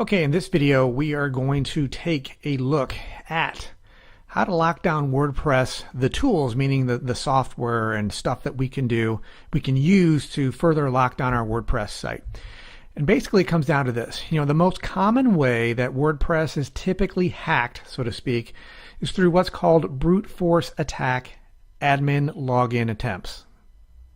Okay, in this video, we are going to take a look at how to lock down WordPress, the tools, meaning the software and stuff that we can use to further lock down our WordPress site. And basically it comes down to this. The most common way that WordPress is typically hacked, so to speak, is through what's called brute force attack admin login attempts.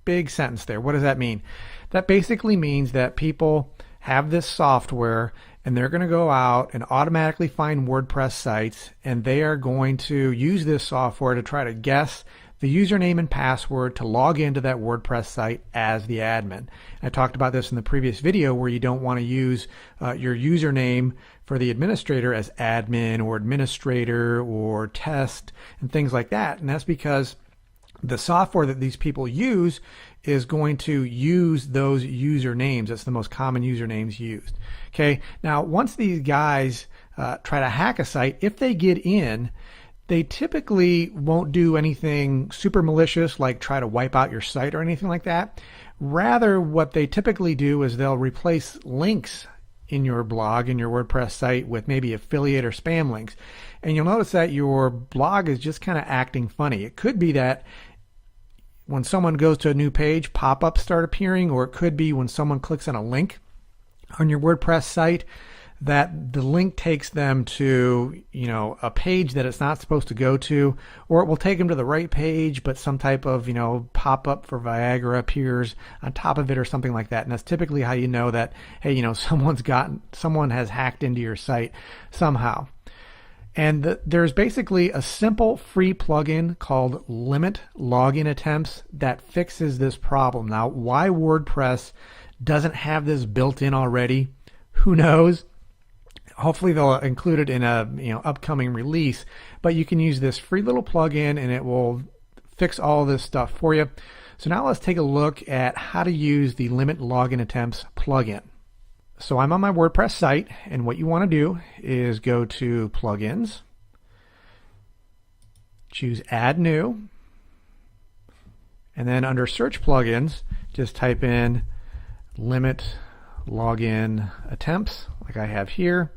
Big sentence there. What does that mean? That basically means that people have this software and they're going to go out and automatically find WordPress sites, and they are going to use this software to try to guess the username and password to log into that WordPress site as the admin. I talked about this in the previous video where you don't want to use your username for the administrator as admin or administrator or test and things like that. And that's because the software that these people use is going to use those usernames. That's the most common usernames used. Okay, now once these guys try to hack a site, if they get in, they typically won't do anything super malicious like try to wipe out your site or anything like that. Rather, what they typically do is they'll replace links in your blog, in your WordPress site, with maybe affiliate or spam links. And you'll notice that your blog is just kind of acting funny. It could be that when someone goes to a new page, pop-ups start appearing, or it could be when someone clicks on a link on your WordPress site that the link takes them to, a page that it's not supposed to go to, or it will take them to the right page, but some type of, pop-up for Viagra appears on top of it or something like that. And that's typically how you know that, hey, someone has hacked into your site somehow. And there's basically a simple free plugin called Limit Login Attempts that fixes this problem. Now, why WordPress doesn't have this built in already, who knows? Hopefully they'll include it in a upcoming release, but you can use this free little plugin and it will fix all this stuff for you. So now let's take a look at how to use the Limit Login Attempts plugin. So I'm on my WordPress site, and what you want to do is go to Plugins, choose Add New, and then under Search Plugins, just type in Limit Login Attempts, like I have here,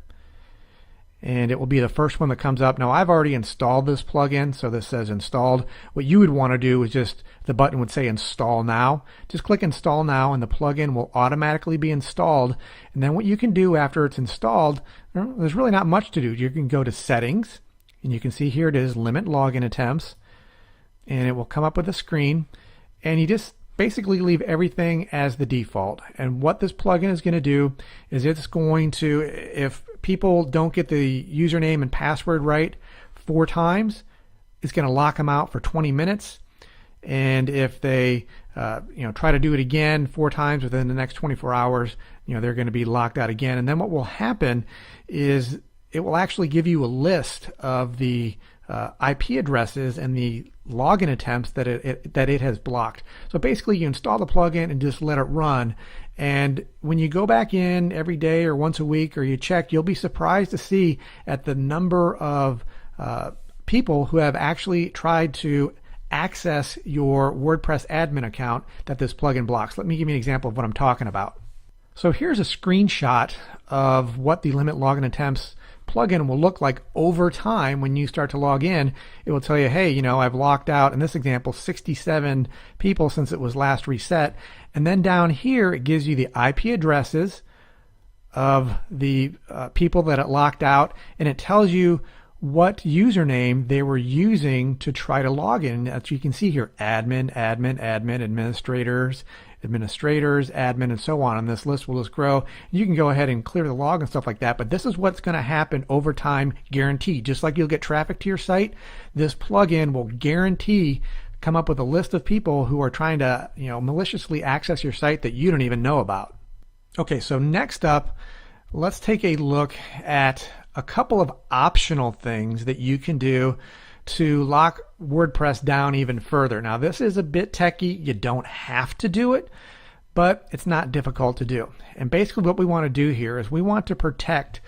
and it will be the first one that comes up. Now I've already installed this plugin, so this says installed. What you would want to do is just, the button would say install now. Just click install now and the plugin will automatically be installed. And then what you can do after it's installed, there's really not much to do. You can go to settings and you can see here it is limit login attempts, and it will come up with a screen, and you just basically leave everything as the default. And what this plugin is going to do is it's going to, if people don't get the username and password right 4 times, it's going to lock them out for 20 minutes. And if they try to do it again 4 times within the next 24 hours, they're going to be locked out again. And then what will happen is it will actually give you a list of the IP addresses and the login attempts that it has blocked. So basically you install the plugin and just let it run, and when you go back in every day or once a week or you check, you'll be surprised to see at the number of people who have actually tried to access your WordPress admin account that this plugin blocks. Let me give you an example of what I'm talking about. So here's a screenshot of what the Limit Login Attempts plugin will look like over time. When you start to log in, it will tell you, hey, I've locked out, in this example, 67 people since it was last reset. And then down here, it gives you the IP addresses of the people that it locked out, and it tells you what username they were using to try to log in. As you can see here, admin, admin, admin, administrators, admin, and so on. And this list will just grow. You can go ahead and clear the log and stuff like that, but this is what's going to happen over time, guaranteed. Just like you'll get traffic to your site, this plugin will guarantee come up with a list of people who are trying to maliciously access your site that you don't even know about. Okay, so next up, let's take a look at a couple of optional things that you can do to lock WordPress down even further. Now this is a bit techy. You don't have to do it, but it's not difficult to do. And basically what we want to do here is we want to protect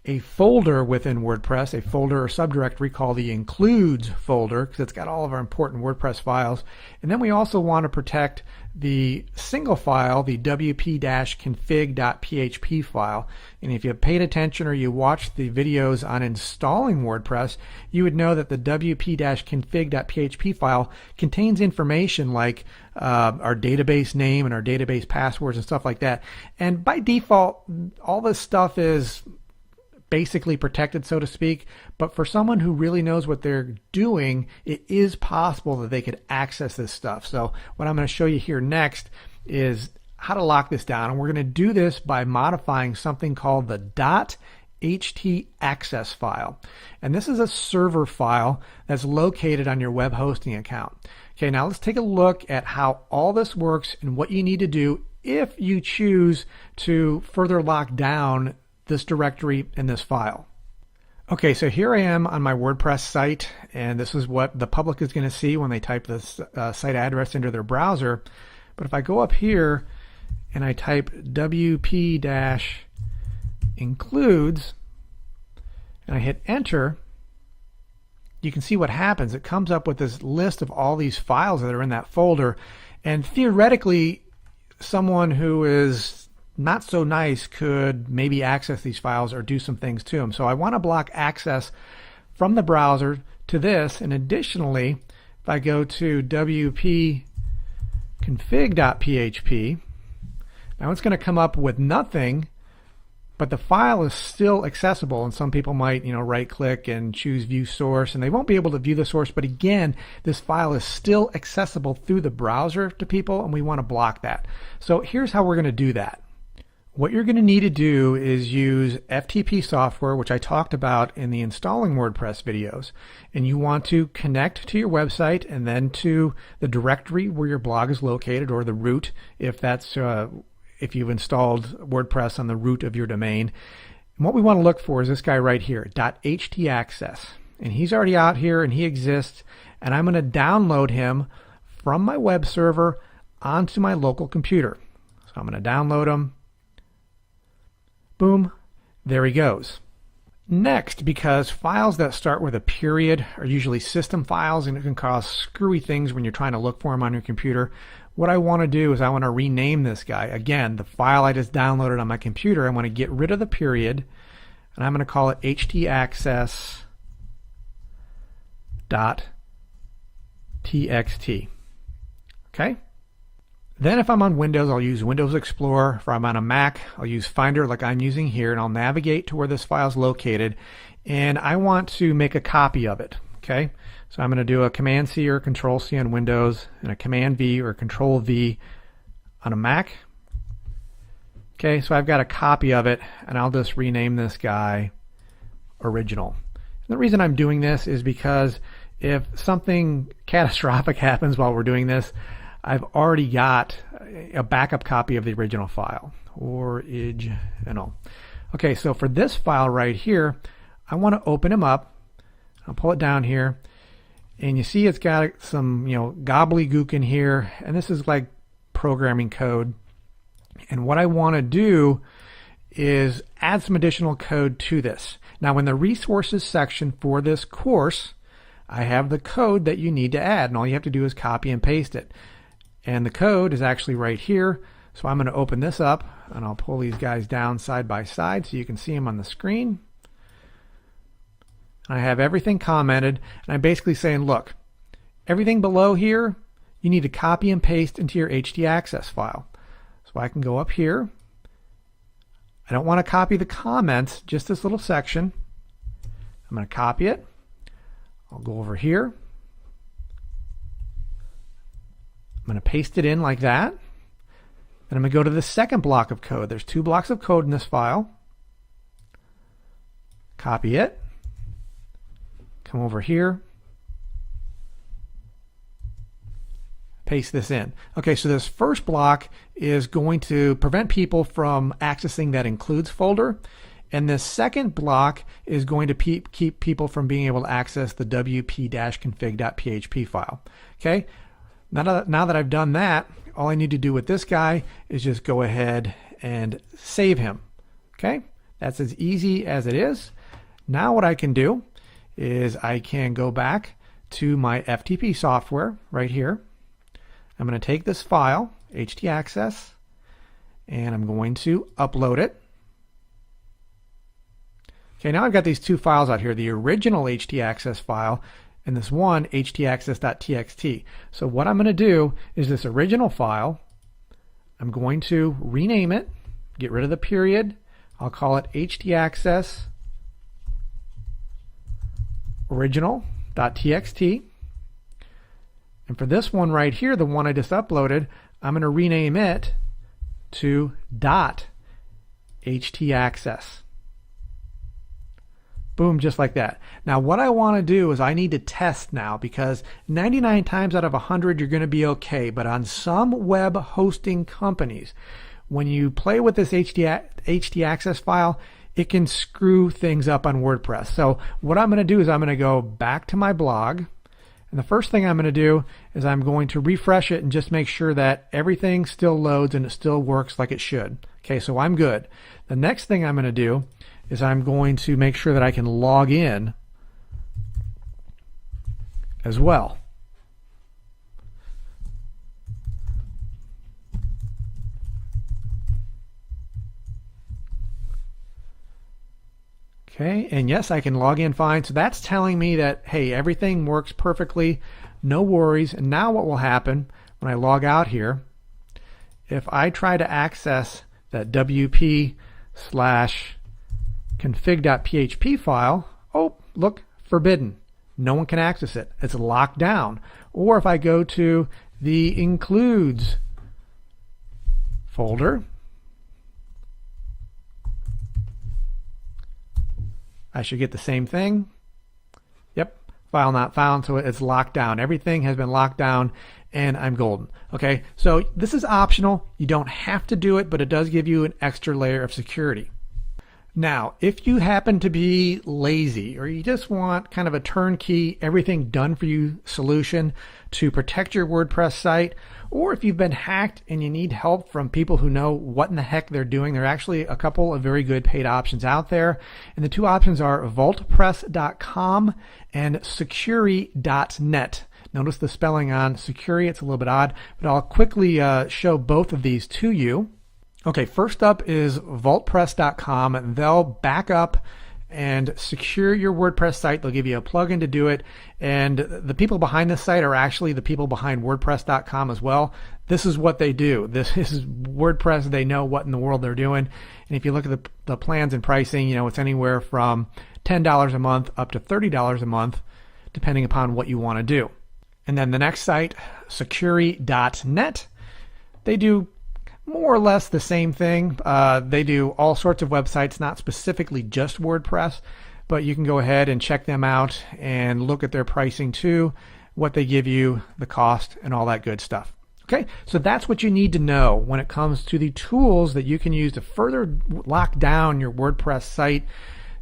a folder within WordPress, a folder or subdirectory called the includes folder, because it's got all of our important WordPress files. And then we also want to protect the single file, the wp-config.php file. And if you paid attention or you watched the videos on installing WordPress, you would know that the wp-config.php file contains information like our database name and our database passwords and stuff like that. And by default, all this stuff is basically protected, so to speak, but for someone who really knows what they're doing, it is possible that they could access this stuff. So what I'm going to show you here next is how to lock this down, and we're going to do this by modifying something called the .htaccess file. And this is a server file that's located on your web hosting account. Okay, now let's take a look at how all this works and what you need to do if you choose to further lock down this directory in this file. Okay, so here I am on my WordPress site, and this is what the public is going to see when they type this site address into their browser. But if I go up here and I type wp-includes and I hit enter, you can see what happens. It comes up with this list of all these files that are in that folder, and theoretically someone who is not so nice could maybe access these files or do some things to them. So I want to block access from the browser to this, and additionally, if I go to wp-config.php, now it's going to come up with nothing, but the file is still accessible, and some people might, right click and choose view source, and they won't be able to view the source, but again, this file is still accessible through the browser to people, and we want to block that. So here's how we're going to do that. What you're going to need to do is use FTP software, which I talked about in the installing WordPress videos. And you want to connect to your website and then to the directory where your blog is located, or the root if that's if you've installed WordPress on the root of your domain. And what we want to look for is this guy right here, .htaccess. And he's already out here and he exists, and I'm going to download him from my web server onto my local computer. So I'm going to download him. Boom, there he goes. Next, because files that start with a period are usually system files and it can cause screwy things when you're trying to look for them on your computer, what I want to do is I want to rename this guy. Again, the file I just downloaded on my computer, I want to get rid of the period, and I'm going to call it htaccess.txt. Okay? Then if I'm on Windows, I'll use Windows Explorer. If I'm on a Mac, I'll use Finder like I'm using here, and I'll navigate to where this file is located, and I want to make a copy of it. Okay, so I'm going to do a Command-C or Control-C on Windows, and a Command-V or Control-V on a Mac. Okay, so I've got a copy of it, and I'll just rename this guy Original. And the reason I'm doing this is because if something catastrophic happens while we're doing this, I've already got a backup copy of the original file. Original. Okay, so for this file right here, I want to open him up. I'll pull it down here, and you see it's got some gobbledygook in here, and this is like programming code. And what I want to do is add some additional code to this. Now in the resources section for this course, I have the code that you need to add, and all you have to do is copy and paste it. And the code is actually right here. So I'm going to open this up, and I'll pull these guys down side by side so you can see them on the screen. I have everything commented, and I'm basically saying, look, everything below here, you need to copy and paste into your htaccess file. So I can go up here. I don't want to copy the comments, just this little section. I'm going to copy it. I'll go over here. I'm going to paste it in like that. Then I'm going to go to the second block of code. There's 2 blocks of code in this file. Copy it. Come over here. Paste this in. Okay, so this first block is going to prevent people from accessing that includes folder. And this second block is going to keep people from being able to access the wp-config.php file. Okay? Now that I've done that, all I need to do with this guy is just go ahead and save him. Okay? That's as easy as it is. Now what I can do is I can go back to my FTP software right here. I'm going to take this file, htaccess, and I'm going to upload it. Okay, now I've got these two files out here, the original htaccess file and this one, htaccess.txt. So what I'm going to do is this original file, I'm going to rename it, get rid of the period. I'll call it htaccess original.txt. And for this one right here, the one I just uploaded, I'm going to rename it to .htaccess. Boom, just like that. Now what I want to do is I need to test now, because 99 times out of 100 you're going to be okay, but on some web hosting companies, when you play with this htaccess file, it can screw things up on WordPress. So what I'm going to do is I'm going to go back to my blog, and the first thing I'm going to do is I'm going to refresh it and just make sure that everything still loads and it still works like it should. Okay, so I'm good. The next thing I'm going to do is I'm going to make sure that I can log in as well. Okay, and yes, I can log in fine. So that's telling me that, hey, everything works perfectly, no worries. And now what will happen when I log out here, if I try to access that wp/config.php file, oh, look, forbidden. No one can access it. It's locked down. Or if I go to the includes folder, I should get the same thing. Yep, file not found, so it's locked down. Everything has been locked down and I'm golden. Okay, so this is optional. You don't have to do it, but it does give you an extra layer of security. Now, if you happen to be lazy or you just want kind of a turnkey, everything done for you solution to protect your WordPress site, or if you've been hacked and you need help from people who know what in the heck they're doing, there are actually a couple of very good paid options out there. And the two options are vaultpress.com and securi.net. Notice the spelling on Securi, it's a little bit odd, but I'll quickly show both of these to you. Okay, first up is vaultpress.com. They'll back up and secure your WordPress site. They'll give you a plugin to do it. And the people behind this site are actually the people behind WordPress.com as well. This is what they do. This is WordPress. They know what in the world they're doing. And if you look at the plans and pricing, you know, it's anywhere from $10 a month up to $30 a month, depending upon what you want to do. And then the next site, securi.net, they do more or less the same thing. They do all sorts of websites, not specifically just WordPress, but you can go ahead and check them out and look at their pricing too, what they give you, the cost, and all that good stuff. Okay, so that's what you need to know when it comes to the tools that you can use to further lock down your WordPress site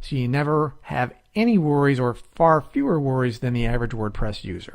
so you never have any worries or far fewer worries than the average WordPress user.